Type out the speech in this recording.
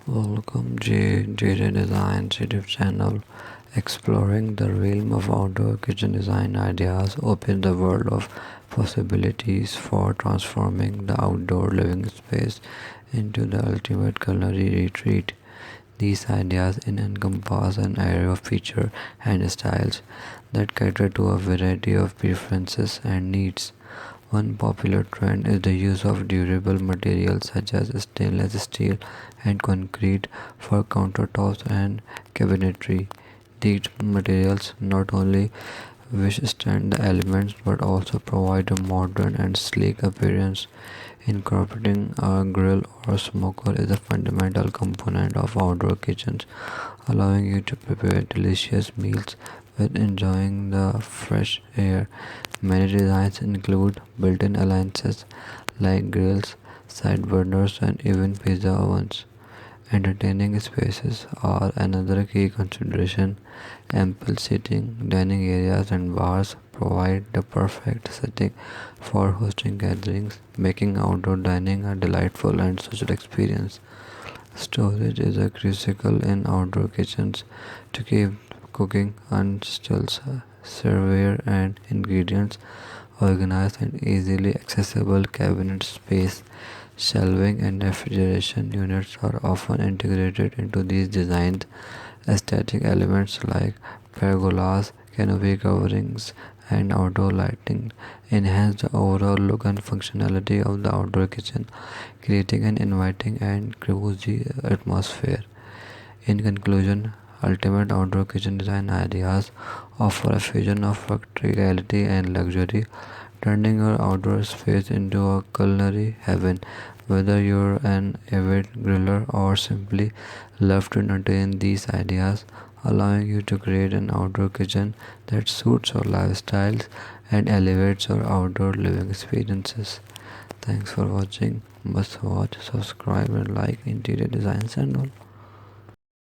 Welcome JJ Design's YouTube channel. Exploring the realm of outdoor kitchen design ideas opens the world of possibilities for transforming the outdoor living space into the ultimate culinary retreat. These ideas encompass an array of features and styles that cater to a variety of preferences and needs. One popular trend is the use of durable materials such as stainless steel and concrete for countertops and cabinetry. These materials not only withstand the elements but also provide a modern and sleek appearance. Incorporating a grill or smoker is a fundamental component of outdoor kitchens, allowing you to prepare delicious meals with enjoying the fresh air. Many designs include built-in appliances like grills, side burners, and even pizza ovens. Entertaining spaces are another key consideration. Ample seating, dining areas, and bars provide the perfect setting for hosting gatherings, making outdoor dining a delightful and social experience. Storage is a crucial in outdoor kitchens to keep cooking utensils, serveware, and ingredients organized and easily accessible. Cabinet space, shelving, and refrigeration units are often integrated into these designs. Aesthetic elements like pergolas, canopy coverings, and outdoor lighting enhance the overall look and functionality of the outdoor kitchen, creating an inviting and cozy atmosphere. In conclusion, ultimate outdoor kitchen design ideas offer a fusion of practicality and luxury, turning your outdoor space into a culinary heaven. Whether you're an avid griller or simply love to entertain, these ideas allowing you to create an outdoor kitchen that suits your lifestyles and elevates your outdoor living experiences. Thanks for watching. Must watch, subscribe, and like interior designs and all.